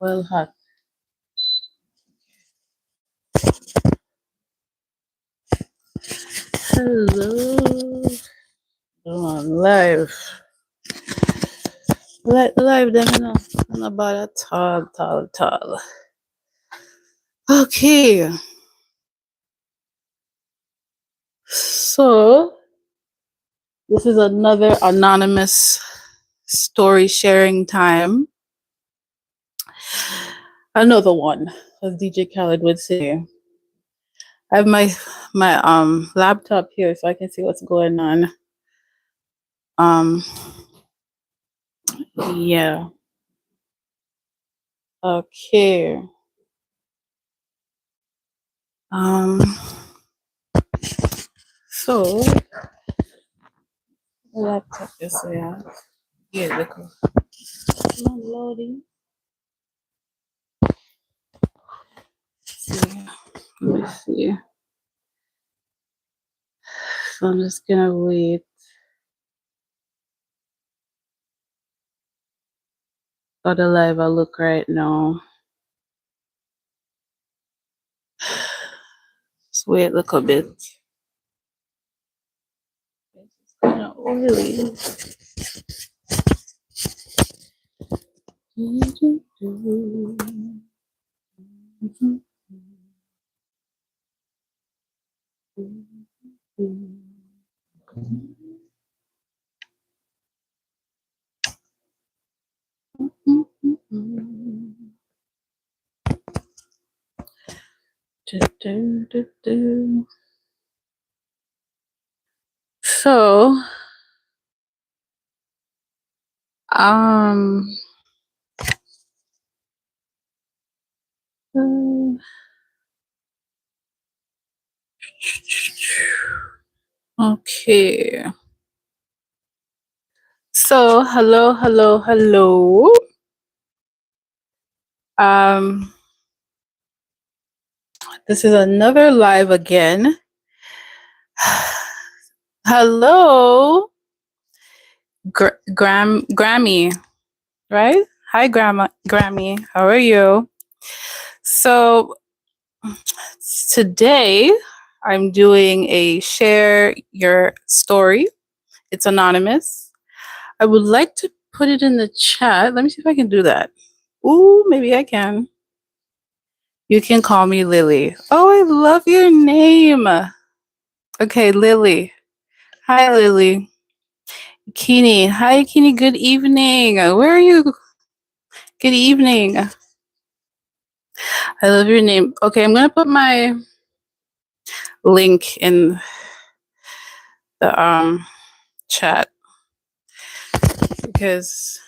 Well hot. Hello. On live. Live them know. I'm about a tall. Okay. So this is another anonymous story sharing time. Another one, as DJ Khaled would say. I have my laptop here so I can see what's going on. Um yeah. Okay. Um so laptop is yeah. Yeah, look. Not loading. See. Let me see. So I'm just gonna wait for the live I look right now. Just wait a little bit. It's kind of oily. So, um, okay. So, hello. Um, this is another live again. Hello, Grammy, right? Hi, Grammy. How are you? So today I'm doing a share your story. It's anonymous. I would like to put it in the chat. Let me see if I can do that. Ooh, maybe I can. You can call me Lily. Oh, I love your name. Okay, Lily. Hi, Lily. Kini. Hi, Kini. Good evening. Where are you? Good evening. I love your name. Okay, I'm going to put my link in the chat because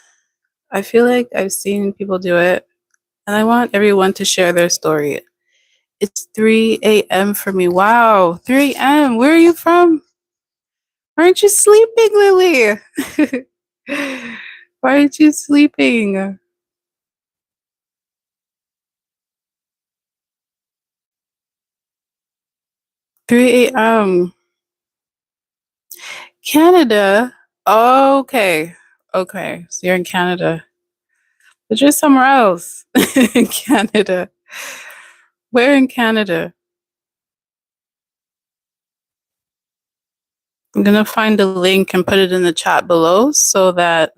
I feel like I've seen people do it and I want everyone to share their story. It's 3 a.m. for me. Wow, 3 a.m. Where are you from? Aren't you sleeping, Lily? Why aren't you sleeping? 3 a.m. Canada? Okay. Okay. So you're in Canada. But you're somewhere else in Canada. Where in Canada? I'm going to find the link and put it in the chat below so that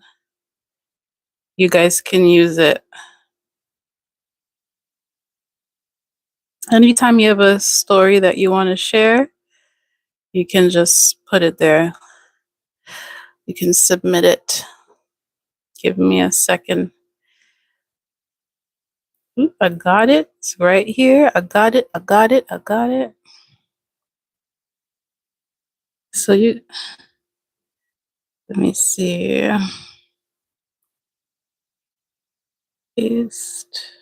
you guys can use it. Anytime you have a story that you want to share, you can just put it there. You can submit it. Give me a second. Oop, I got it. It's right here. I got it. So let me see. Paste.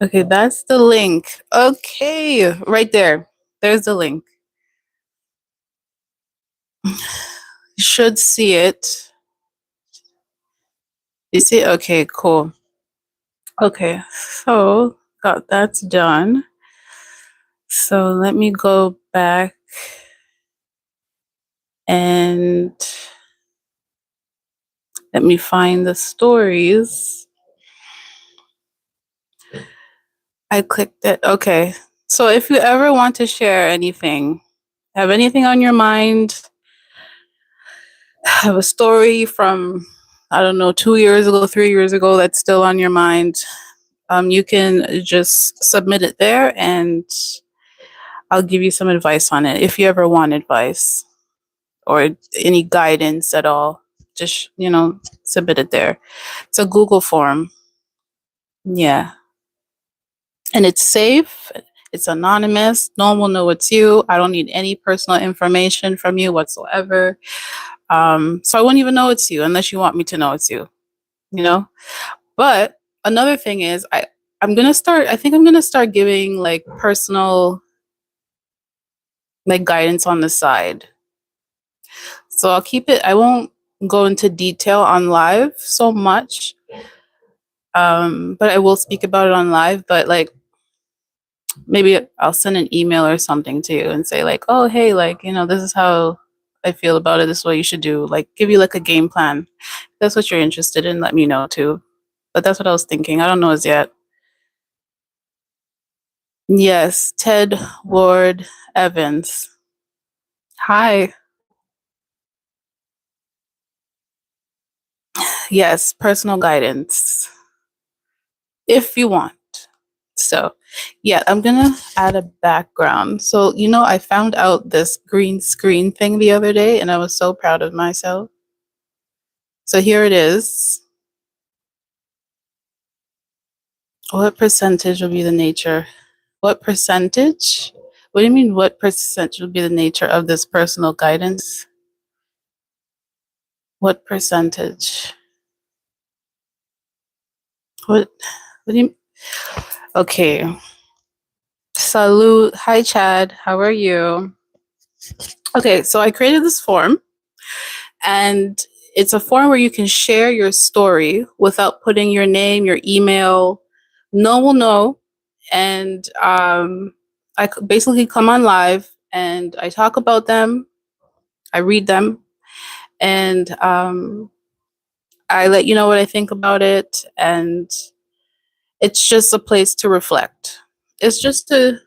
Okay, that's the link. Okay, right there. There's the link. You should see it. You see? Okay, cool. Okay, so got that's done. So let me go back and let me find the stories. I clicked it. Okay. So if you ever want to share anything, have anything on your mind, have a story from, I don't know, 2 years ago, 3 years ago that's still on your mind, you can just submit it there and I'll give you some advice on it if you ever want advice or any guidance at all. Just, submit it there. It's a Google form. Yeah. And it's safe. It's anonymous. No one will know it's you. I don't need any personal information from you whatsoever. So I won't even know it's you unless you want me to know it's you, you know? But another thing is I think I'm gonna start giving like personal like guidance on the side. So I won't go into detail on live so much. But I will speak about it on live, but like maybe I'll send an email or something to you and say like, oh hey, like, this is how I feel about it, this is what you should do. Like give you like a game plan. If that's what you're interested in, let me know too. But that's what I was thinking. I don't know as yet. Yes, Ted Ward Evans. Hi. Yes, personal guidance if you want. So, yeah, I'm gonna add a background. So, I found out this green screen thing the other day and I was so proud of myself. So, here it is. What percentage will be the nature? What percentage? What do you mean, what percentage will be the nature of this personal guidance? What percentage? What do you Okay. Salute. Hi, Chad. How are you? Okay, so I created this form, and it's a form where you can share your story without putting your name, your email. No one will know. And basically come on live and I talk about them, I read them, and I let you know what I think about it. And it's just a place to reflect. It's just to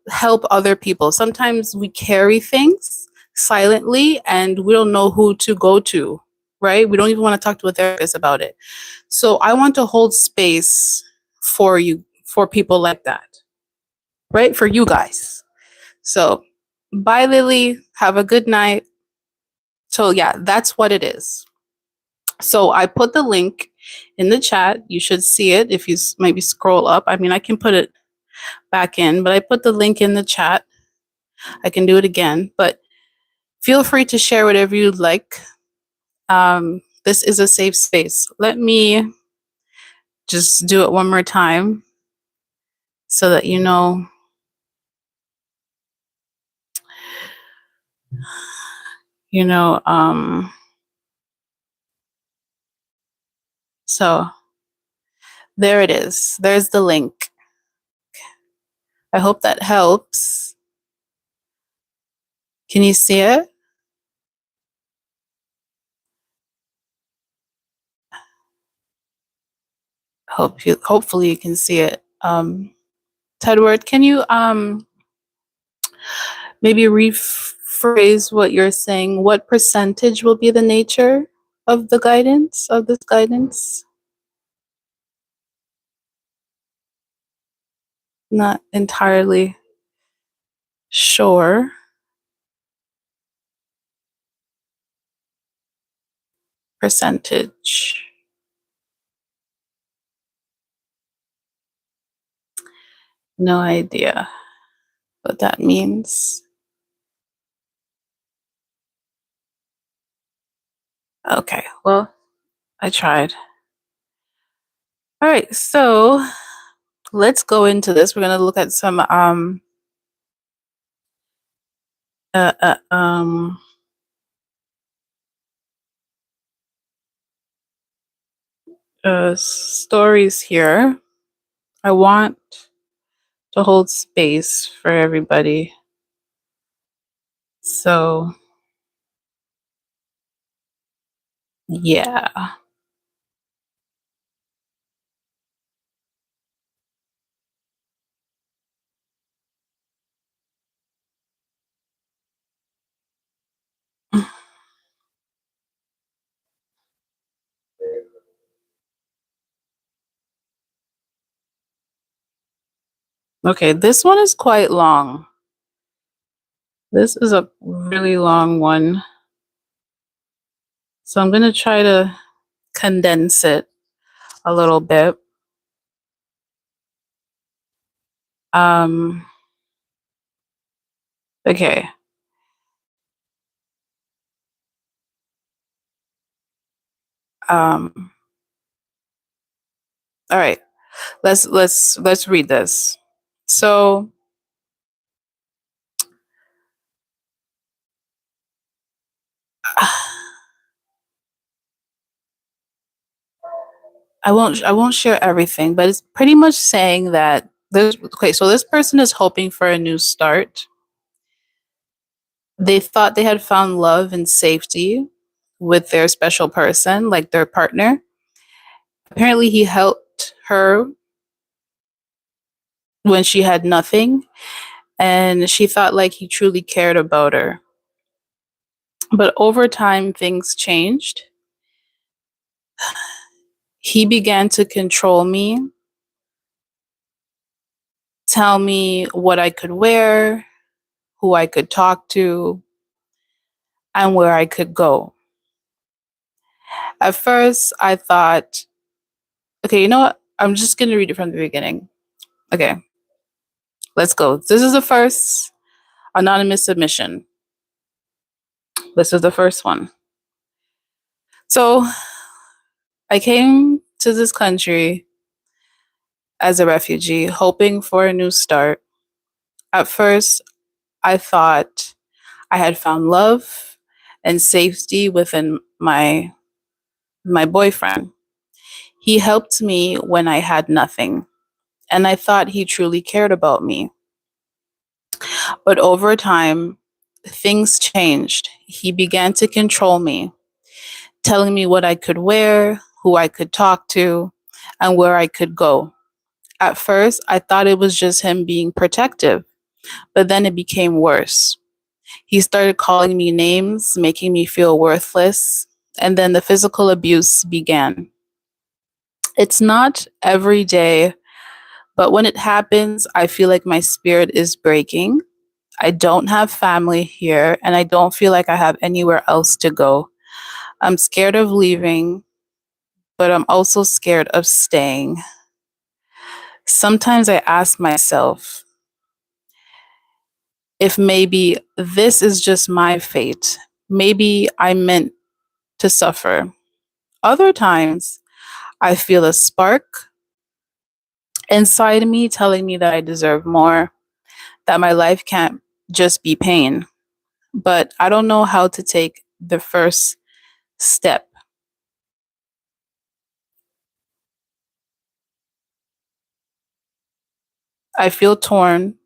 help other people. Sometimes we carry things silently and we don't know who to go to, right? We don't even want to talk to a therapist about it. So I want to hold space for you, for people like that, right? For you guys. So bye, Lily. Have a good night. So, yeah, that's what it is. So I put the link in the chat. You should see it if you maybe scroll up. I mean, I can put it back in, but I put the link in the chat. I can do it again, but feel free to share whatever you'd like. This is a safe space. Let me just do it one more time so that you know. You know, so there it is. There's the link. I hope that helps. Can you see it? Hopefully you can see it. Tedward, can you maybe rephrase what you're saying? What percentage will be the nature of the guidance, of this guidance? Not entirely sure. Percentage. No idea what that means. Okay, well, I tried. All right, so let's go into this. We're going to look at some uh, uh, um, stories here. I want to hold space for everybody. So, yeah. Okay, this one is quite long. This is a really long one. So I'm going to try to condense it a little bit. Um, okay. Um, all right. Let's read this. So I won't share everything, but it's pretty much saying that there's okay, so this person is hoping for a new start. They thought they had found love and safety with their special person, like their partner. Apparently he helped her when she had nothing, and she thought like he truly cared about her. But over time things changed. He began to control me, tell me what I could wear, who I could talk to, and where I could go. At first, I thought, okay, you know what? I'm just going to read it from the beginning. Okay, let's go. This is the first anonymous submission. This is the first one. So, I came to this country as a refugee, hoping for a new start. At first, I thought I had found love and safety within my boyfriend. He helped me when I had nothing, and I thought he truly cared about me. But over time, things changed. He began to control me, telling me what I could wear, who I could talk to, and where I could go. At first, I thought it was just him being protective, but then it became worse. He started calling me names, making me feel worthless, and then the physical abuse began. It's not every day, but when it happens, I feel like my spirit is breaking. I don't have family here, and I don't feel like I have anywhere else to go. I'm scared of leaving, but I'm also scared of staying. Sometimes I ask myself if maybe this is just my fate. Maybe I'm meant to suffer. Other times, I feel a spark inside me telling me that I deserve more, that my life can't just be pain. But I don't know how to take the first step. I feel torn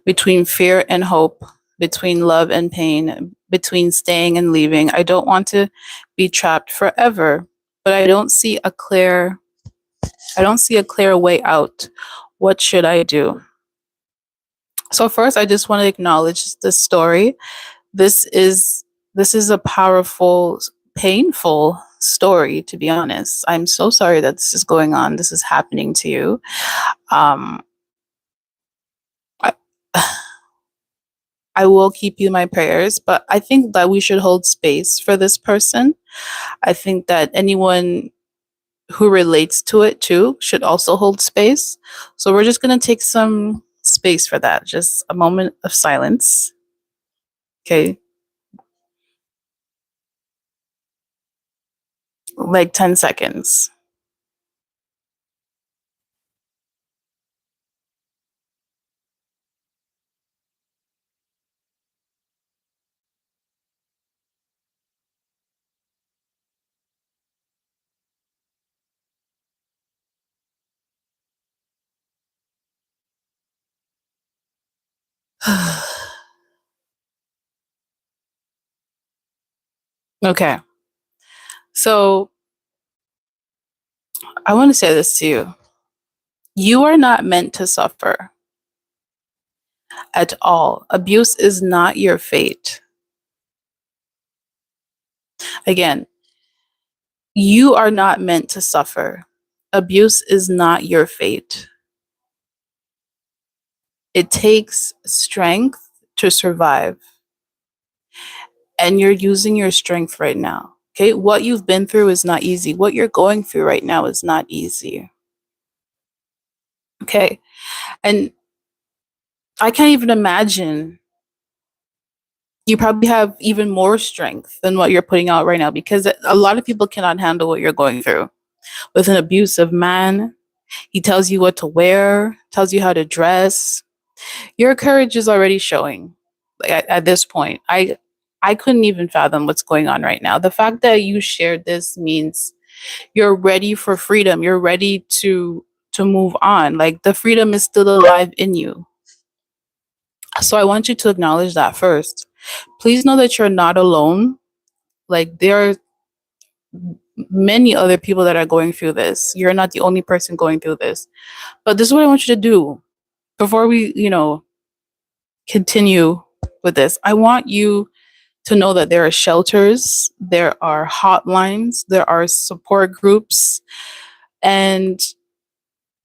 between fear and hope, between love and pain, between staying and leaving. I don't want to be trapped forever, but I don't see a clear way out. What should I do? So first I just want to acknowledge the story. This is this is a powerful, painful story, to be honest. I'm so sorry that this is going on. This is happening to you. Um I, I will keep you in my prayers, but I think that we should hold space for this person. I think that anyone who relates to it too should also hold space. So we're just going to take some space for that. Just a moment of silence. Okay. Like 10 seconds. Okay. So I want to say this to you. You are not meant to suffer at all. Abuse is not your fate. Again, you are not meant to suffer. Abuse is not your fate. It takes strength to survive, and you're using your strength right now. Okay, what you've been through is not easy. What you're going through right now is not easy. Okay, and I can't even imagine. You probably have even more strength than what you're putting out right now, because a lot of people cannot handle what you're going through. With an abusive man, he tells you what to wear, tells you how to dress. Your courage is already showing. Like, at this point, I couldn't even fathom what's going on right now. The fact that you shared this means you're ready for freedom. You're ready to move on. Like, the freedom is still alive in you. So I want you to acknowledge that first. Please know that you're not alone. Like, there are many other people that are going through this. You're not the only person going through this. But this is what I want you to do before we, continue with this. I want you to know that there are shelters, there are hotlines, there are support groups, and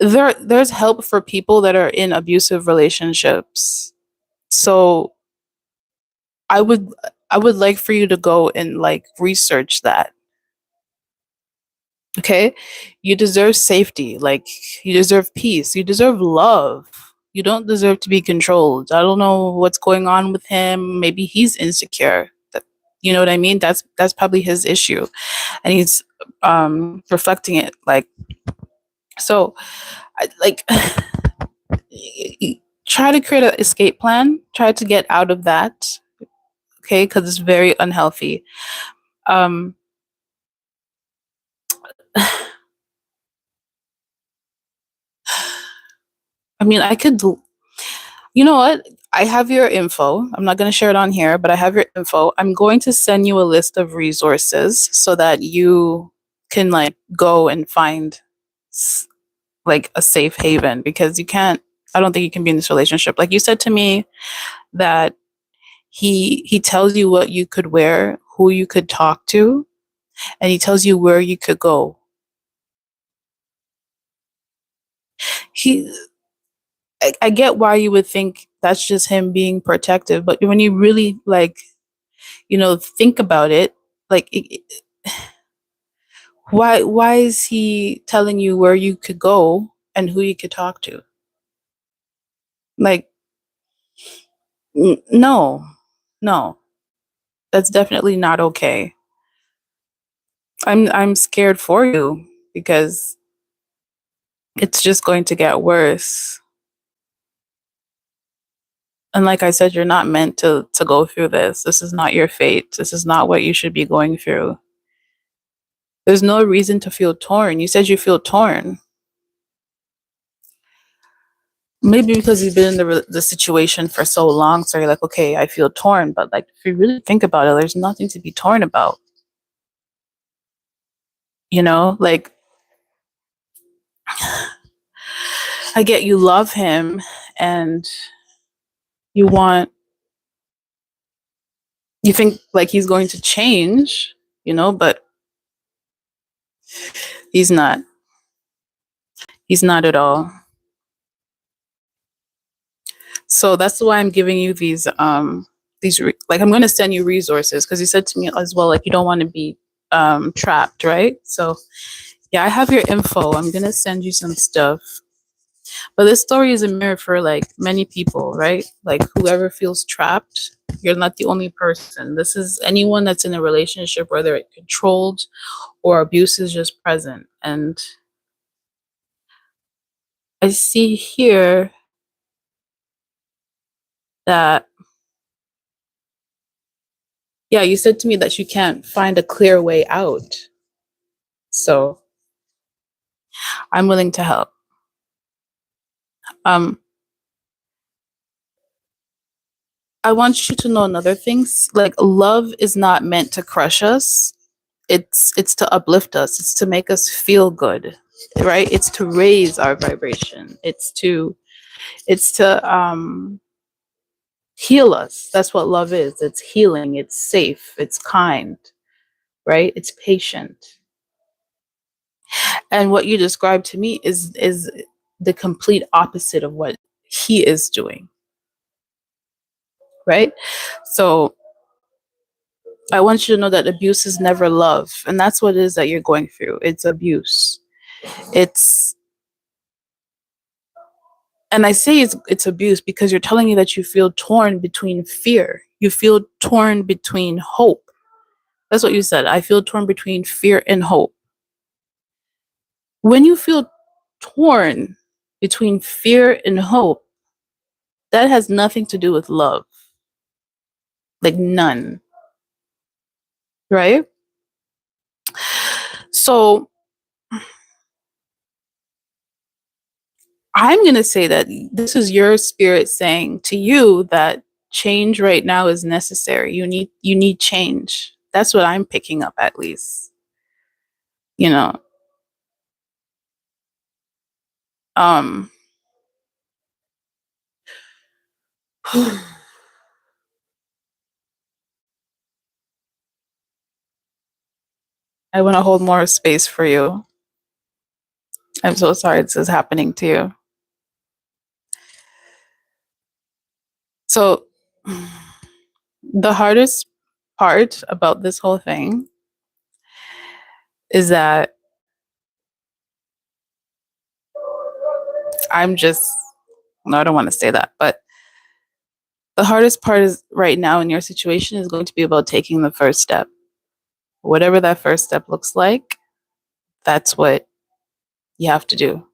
there's help for people that are in abusive relationships. So I would I would like for you to go and like research that. Okay? You deserve safety. Like, you deserve peace. You deserve love. You don't deserve to be controlled. I don't know what's going on with him. Maybe he's insecure. You know what I mean? That's probably his issue. And he's reflecting it, like, so like try to create an escape plan. Try to get out of that, okay? Because it's very unhealthy. Um I mean, I could you know what? I have your info. I'm not going to share it on here, but I have your info. I'm going to send you a list of resources so that you can like go and find like a safe haven, because you can't, I don't think you can be in this relationship. Like you said to me that he tells you what you could wear, who you could talk to, and he tells you where you could go. He I get why you would think that's just him being protective, but when you really like, think about it, like why is he telling you where you could go and who you could talk to? Like, no, no, that's definitely not okay. I'm scared for you because it's just going to get worse. And like I said, you're not meant to go through this. This is not your fate. This is not what you should be going through. There's no reason to feel torn. You said you feel torn. Maybe because you've been in the situation for so long, so you're like, okay, I feel torn. But like, if you really think about it, there's nothing to be torn about. Like, I get you love him and you want, you think like he's going to change, but he's not. He's not at all. So that's why I'm giving you like, I'm going to send you resources, because you said to me as well, like, you don't want to be trapped, right? So yeah, I have your info. I'm going to send you some stuff. But this story is a mirror for like many people, right? Like, whoever feels trapped, you're not the only person. This is anyone that's in a relationship where they're controlled or abuse is just present. And I see here that, yeah, you said to me that you can't find a clear way out. So I'm willing to help. Um, I want you to know another thing. Like, love is not meant to crush us. It's to uplift us. It's to make us feel good, right? It's to raise our vibration. It's to heal us. That's what love is. It's healing. It's safe. It's kind, right? It's patient. And what you described to me is the complete opposite of what he is doing, right? So I want you to know that abuse is never love. And that's what it is that you're going through. It's abuse. It's, and I say it's abuse because you're telling me that you feel torn between fear. You feel torn between hope. That's what you said. I feel torn between fear and hope. When you feel torn between fear and hope, that has nothing to do with love. Like none. Right? So I'm going to say that this is your spirit saying to you that change right now is necessary. You need change. That's what I'm picking up, at least. You know. Um I want to hold more space for you. I'm so sorry this is happening to you. So the hardest part about this whole thing is that I'm just, no, I don't want to say that, but the hardest part is right now in your situation is going to be about taking the first step. Whatever that first step looks like, that's what you have to do.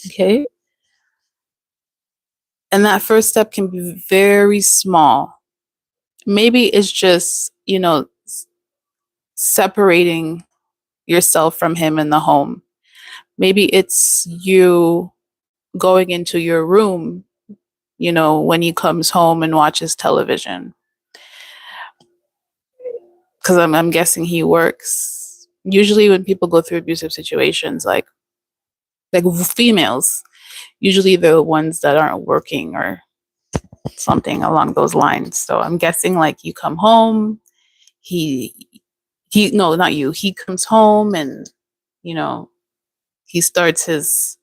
Okay? And that first step can be very small. Maybe it's just, separating yourself from him in the home. Maybe it's you going into your room, when he comes home and watches television. Because I'm guessing he works. Usually, when people go through abusive situations, like females, usually they're the ones that aren't working or something along those lines. So I'm guessing like you come home, he no, not you. He comes home and you know he starts his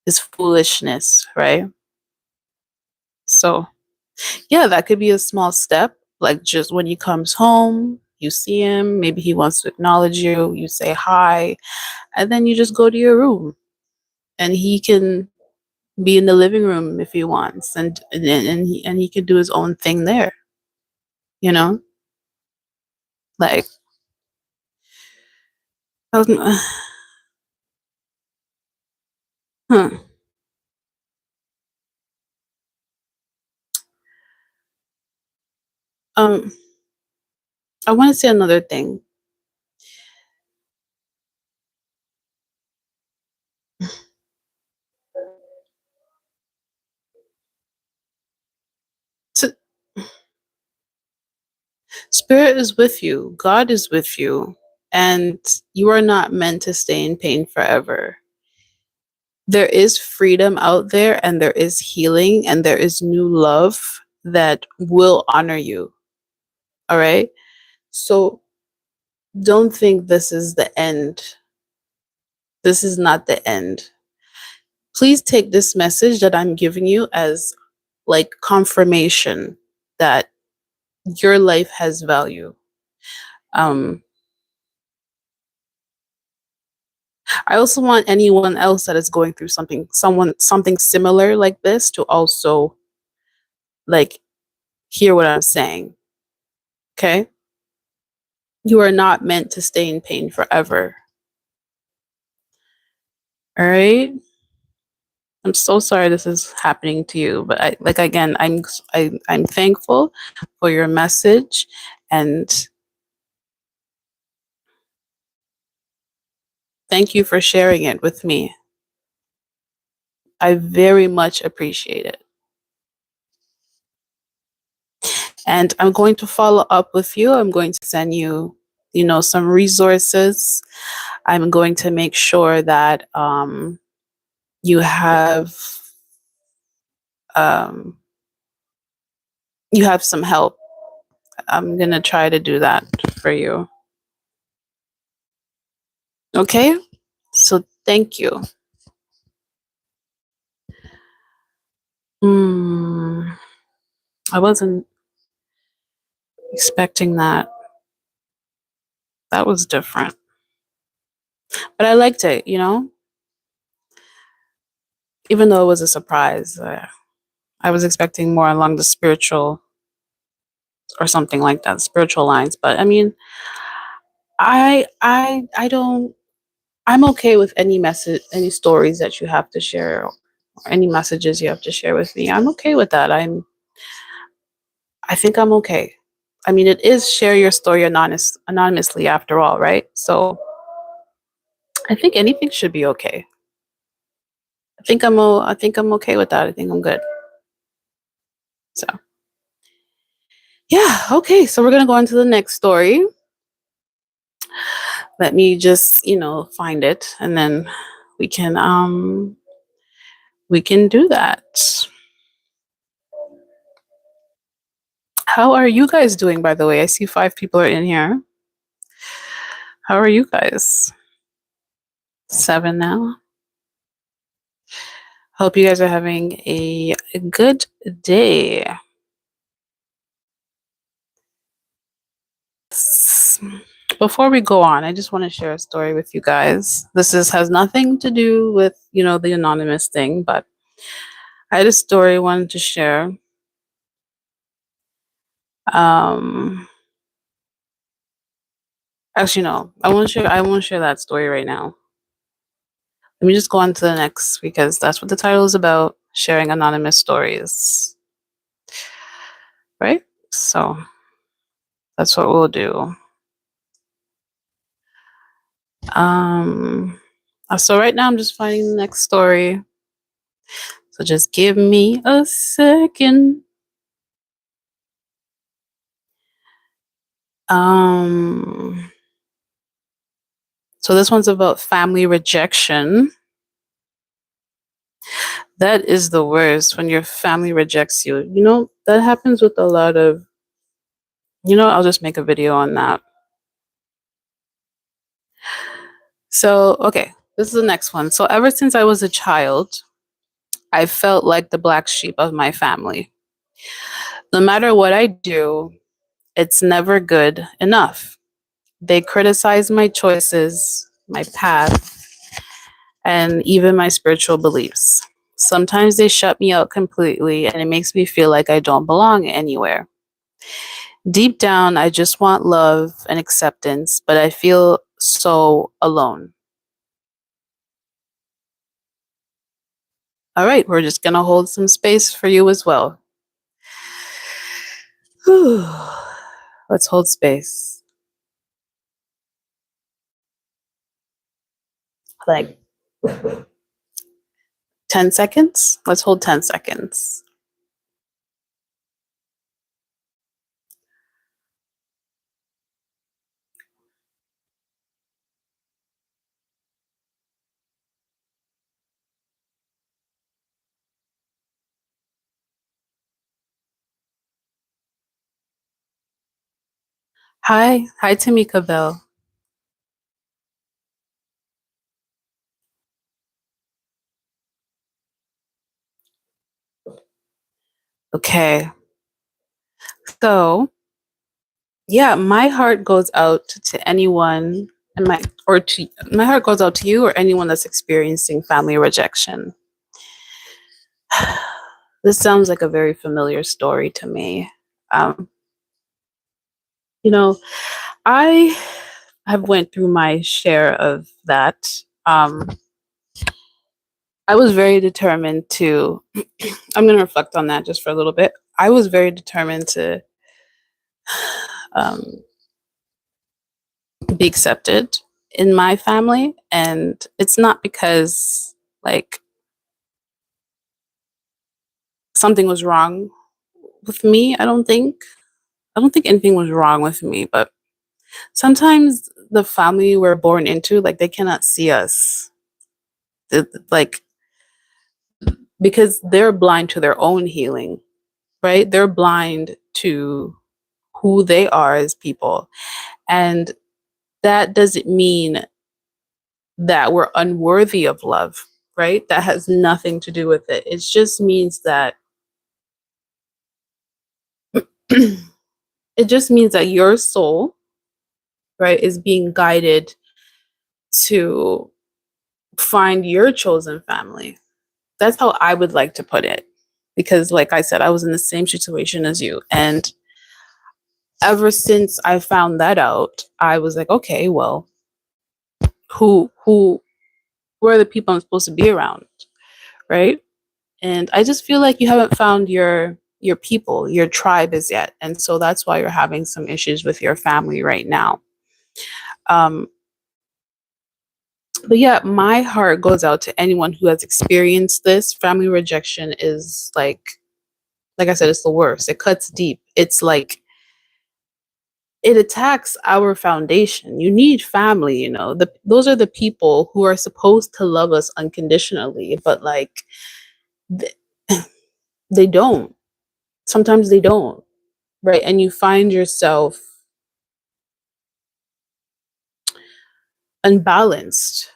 foolishness, right? So yeah, that could be a small step. Like just when he comes home, you see him, maybe he wants to acknowledge you, you say hi, and then you just go to your room and he can be in the living room if he wants and he can do his own thing there, you know? Like I was, huh. Um I want to say another thing. To, Spirit is with you, God is with you, and you are not meant to stay in pain forever. There is freedom out there, and there is healing, and there is new love that will honor you. All right. So don't think this is the end. This is not the end. Please take this message that I'm giving you as like confirmation that your life has value. Um, I also want anyone else that is going through something similar like this to also like hear what I'm saying. Okay? You are not meant to stay in pain forever. All right? I'm so sorry this is happening to you, but again, I'm thankful for your message and thank you for sharing it with me. I very much appreciate it. And I'm going to follow up with you. I'm going to send you, some resources. I'm going to make sure that you have um, you have some help. I'm gonna try to do that for you. Okay? So thank you. Hmm. I wasn't expecting that. That was different. But I liked it, even though it was a surprise. I was expecting more along the spiritual or something like that, spiritual lines. But I mean, I don't. I'm okay with any message, any stories that you have to share, or any messages you have to share with me. I'm okay with that. I think I'm okay. I mean, it is share your story anonymously after all, right? So I think anything should be okay. I think I'm okay with that. I think I'm good. So yeah, okay. So we're gonna go on to the next story. Let me just, find it, and then we can we can do that. How are you guys doing, by the way? I see 5 people are in here. How are you guys? 7 now. Hope you guys are having a good day. Before we go on, I just want to share a story with you guys. Has nothing to do with, the anonymous thing, but I had a story I wanted to share. Um Actually, no. I won't share that story right now. Let me just go on to the next because that's what the title is about, sharing anonymous stories. Right? So that's what we'll do. So right now I'm just finding the next story. So just give me a second. So this one's about family rejection. That is the worst, when your family rejects you. That happens with a lot of, I'll just make a video on that. So, okay, this is the next one. So ever since I was a child, I felt like the black sheep of my family. No matter what I do, it's never good enough. They criticize my choices, my path, and even my spiritual beliefs. Sometimes they shut me out completely, and it makes me feel like I don't belong anywhere. Deep down, I just want love and acceptance, but I feel so alone. All right, we're just going to hold some space for you as well. Whew. Let's hold space. Like 10 seconds? Let's hold 10 seconds. Hi. Hi, Tamika Bell. Okay. So, yeah, my heart goes out to anyone, and my heart goes out to you or anyone that's experiencing family rejection. This sounds like a very familiar story to me. Um, you know, I have went through my share of that. Um, I was very determined to. I'm going to reflect on that just for a little bit. I was very determined to um, be accepted in my family, and it's not because like something was wrong with me. I don't think anything was wrong with me, but sometimes the family we're born into, like, they cannot see us, like, because they're blind to their own healing, right? They're blind to who they are as people, and that doesn't mean that we're unworthy of love, right? That has nothing to do with it. It just means that it just means that your soul, right, is being guided to find your chosen family. That's how I would like to put it. Because, like I said, I was in the same situation as you. And ever since I found that out, I was like, okay, well, who who are the people I'm supposed to be around, right? And I just feel like you haven't found your people, your tribe as yet. And so that's why you're having some issues with your family right now. Um, but yeah, my heart goes out to anyone who has experienced this. Family rejection is like I said, it's the worst. It cuts deep. It's like it attacks our foundation. You need family, you know. Those are the people who are supposed to love us unconditionally, but like th- they don't. Sometimes they don't, right? And you find yourself unbalanced,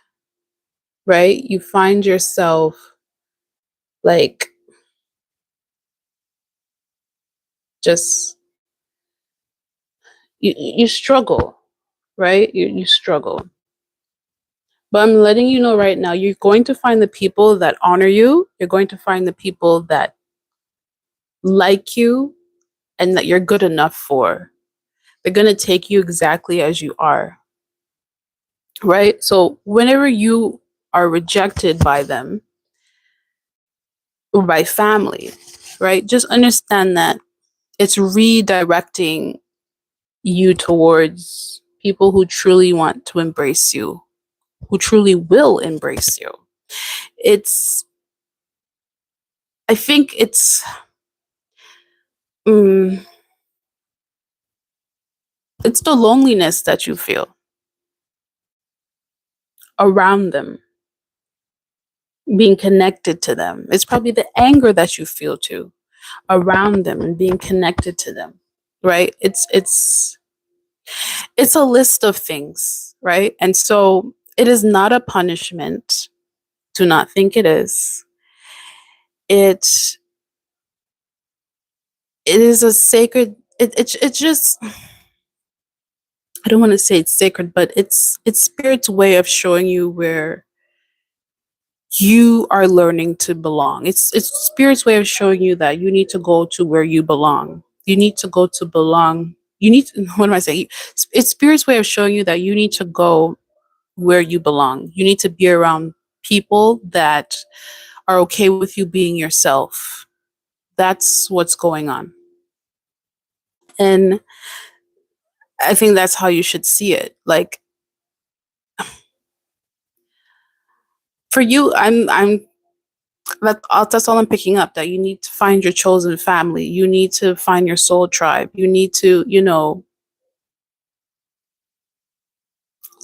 right? You find yourself like just you struggle, right? You struggle. But I'm letting you know right now, you're going to find the people that honor you. You're going to find the people that like you and that you're good enough for. They're going to take you exactly as you are, right? So whenever you are rejected by them or by family, right? Just understand that it's redirecting you towards people who truly want to embrace you, who truly will embrace you. It's, I think mm, it's the loneliness that you feel around them, being connected to them. It's probably the anger that you feel too around them and being connected to them, right? It's a list of things, right? And so it is not a punishment. Do not think it is. It it is a sacred it's just I don't want to say it's sacred, but it's spirit's way of showing you where you are learning to belong. It's spirit's way of showing you that you need to go to where you belong. You need to go to belong. You need to, what am I saying? It's spirit's way of showing you that you need to go where you belong. You need to be around people that are okay with you being yourself. That's what's going on. And I think that's how you should see it. Like for you, that's all I'm picking up, that you need to find your chosen family. You need to find your soul tribe. You need to,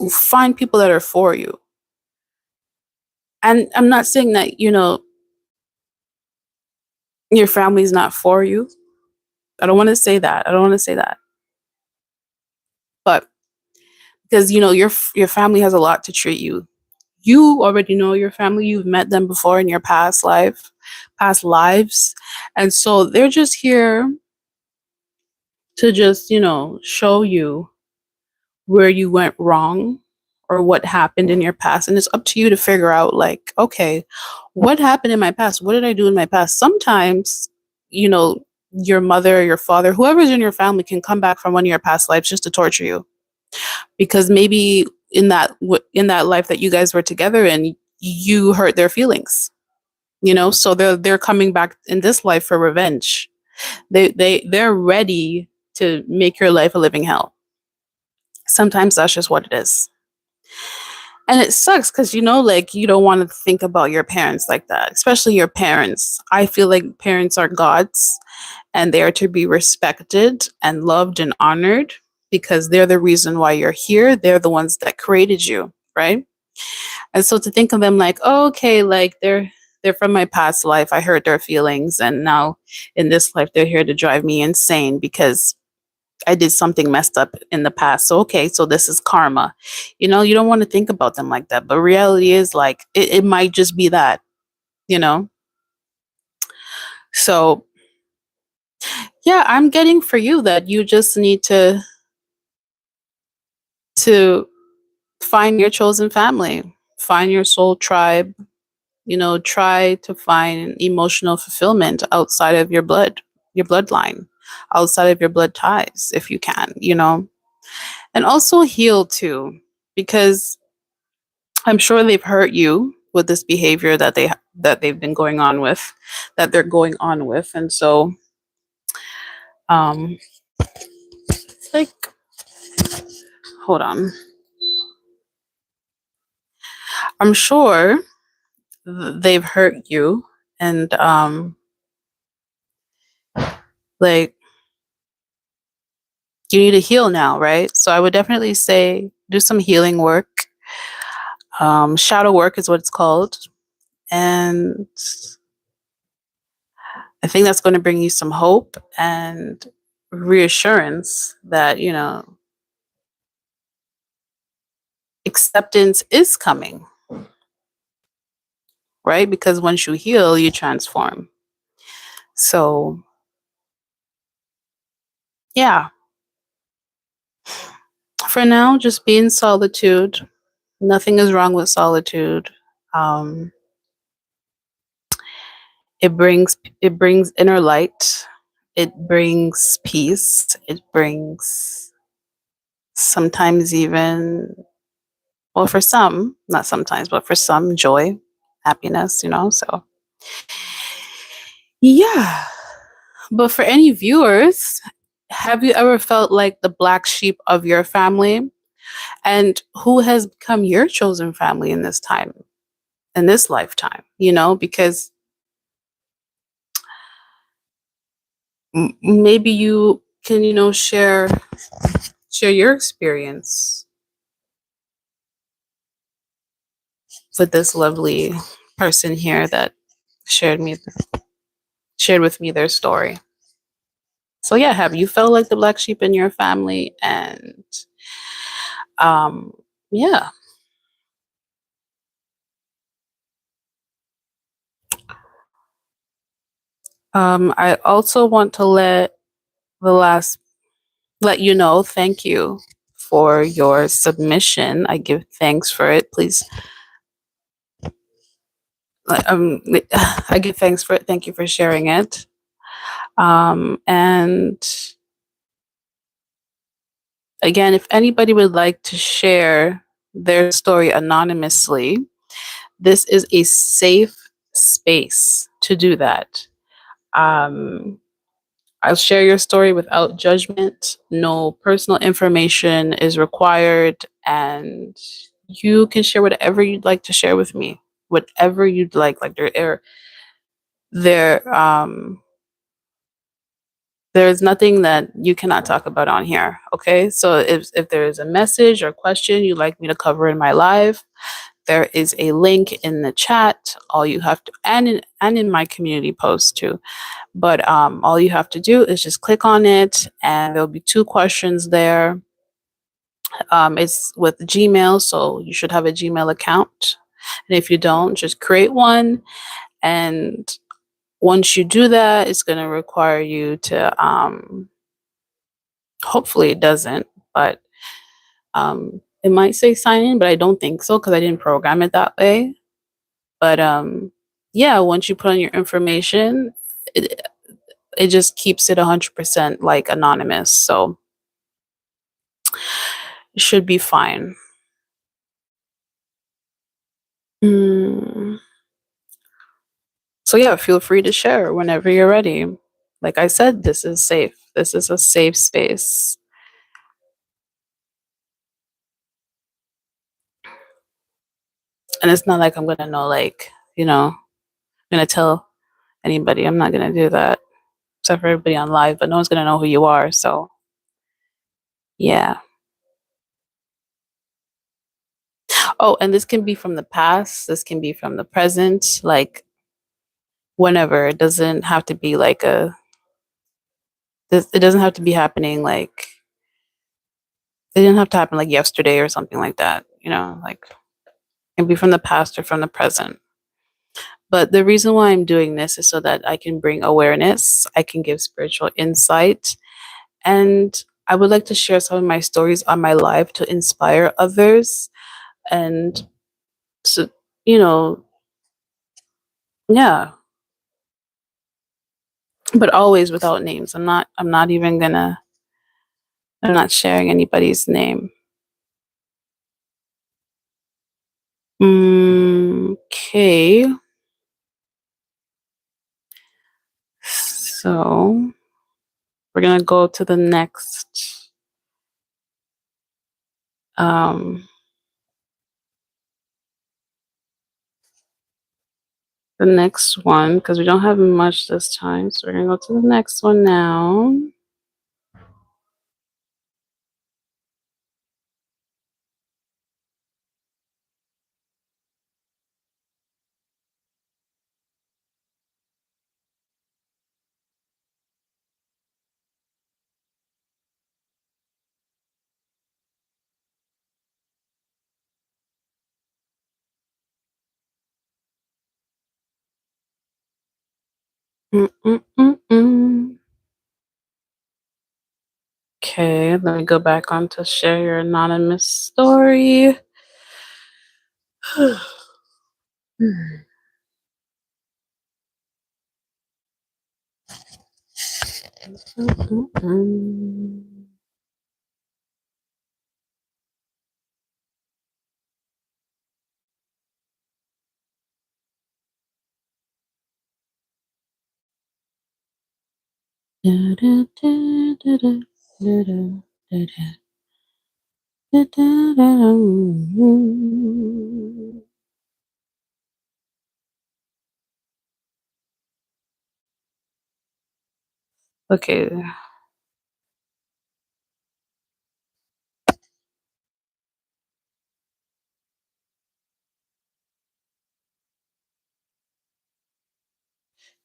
find people that are for you. And I'm not saying that, your family's not for you. I don't want to say that. I don't want to say that. But because your family has a lot to treat you. You already know your family. You've met them before in your past lives. And so they're just here to just, show you where you went wrong or what happened in your past. And it's up to you to figure out, like, okay, what happened in my past? What did I do in my past? Sometimes, you know, your mother, your father, whoever's in your family can come back from one of your past lives just to torture you, because maybe in that life that you guys were together in, you hurt their feelings. So they're coming back in this life for revenge. They're ready to make your life a living hell. Sometimes that's just what it is. And it sucks because, like, you don't want to think about your parents like that, especially your parents. I feel like parents are gods and they are to be respected and loved and honored because they're the reason why you're here. They're the ones that created you, right? And so to think of them like, oh, okay, like they're from my past life. I hurt their feelings, and now in this life they're here to drive me insane because I did something messed up in the past. So, okay, so this is karma. You don't want to think about them like that. But reality is, like, it might just be that, you know? So, Yeah, I'm getting for you that you just need to find your chosen family, find your soul tribe, try to find emotional fulfillment outside of your bloodline, outside of your blood ties if you can. And also heal too, because I'm sure they've hurt you with this behavior that they've been going on with, that they're going on with. And so um it's like, hold on. I'm sure they've hurt you, and like, you need to heal now, right? So I would definitely say do some healing work. Shadow work is what it's called. And I think that's going to bring you some hope and reassurance that, acceptance is coming, right? Because once you heal, you transform. So, yeah, for now, just be in solitude. Nothing is wrong with solitude. Um, it brings inner light. It brings peace. It brings sometimes even, well, for some, not sometimes, but for some, joy, happiness. So, yeah. But for any viewers, have you ever felt like the black sheep of your family? And who has become your chosen family in this time, in this lifetime? Because maybe you can, share your experience with this lovely person here that shared me shared with me their story. So yeah, have you felt like the black sheep in your family? And um yeah. I also want to the last let you know, thank you for your submission. I give thanks for it. Please, I give thanks for it. Thank you for sharing it. And again, if anybody would like to share their story anonymously, this is a safe space to do that. Um, I'll share your story without judgment. No personal information is required, and you can share whatever you'd like to share with me. Whatever you'd like. Like there there's nothing that you cannot talk about on here. Okay. So if there is a message or question you'd like me to cover in my live, there is a link in the chat. All you have to, and in my community post too. But all you have to do is just click on it, and there'll be two questions there. It's with Gmail, so you should have a Gmail account. And if you don't, just create one. And once you do that, it's going to require you to, hopefully it doesn't, but it might say sign in, but I don't think so because I didn't program it that way. But yeah, once you put on your information, it, it just keeps it 100% like anonymous. So it should be fine. Mm. So yeah, feel free to share whenever you're ready. Like I said, this is safe. This is a safe space. And it's not like I'm gonna know, like, I'm gonna tell anybody. I'm not gonna do that. Except for everybody on live, but no one's gonna know who you are. So yeah. Oh, and this can be from the past, this can be from the present, like whenever. It doesn't have to be like it doesn't have to be happening like it didn't have to happen like yesterday or something like that, like it can be from the past or from the present. But the reason why I'm doing this is so that I can bring awareness, I can give spiritual insight, and I would like to share some of my stories on my life to inspire others and to, you know, yeah, but always without names. I'm not even gonna, I'm not sharing anybody's name. Okay. So we're gonna go to um the next one because we don't have much this time. So we're gonna go to the next one now. Mm-mm-mm-mm. Okay, let me go back on to share your anonymous story. Mm-mm-mm. Okay.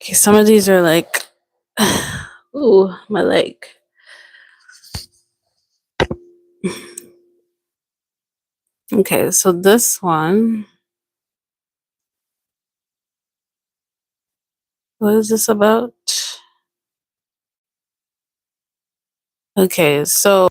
Okay, some of these are like, ooh, my leg. Okay, so this one, what is this about? Okay, so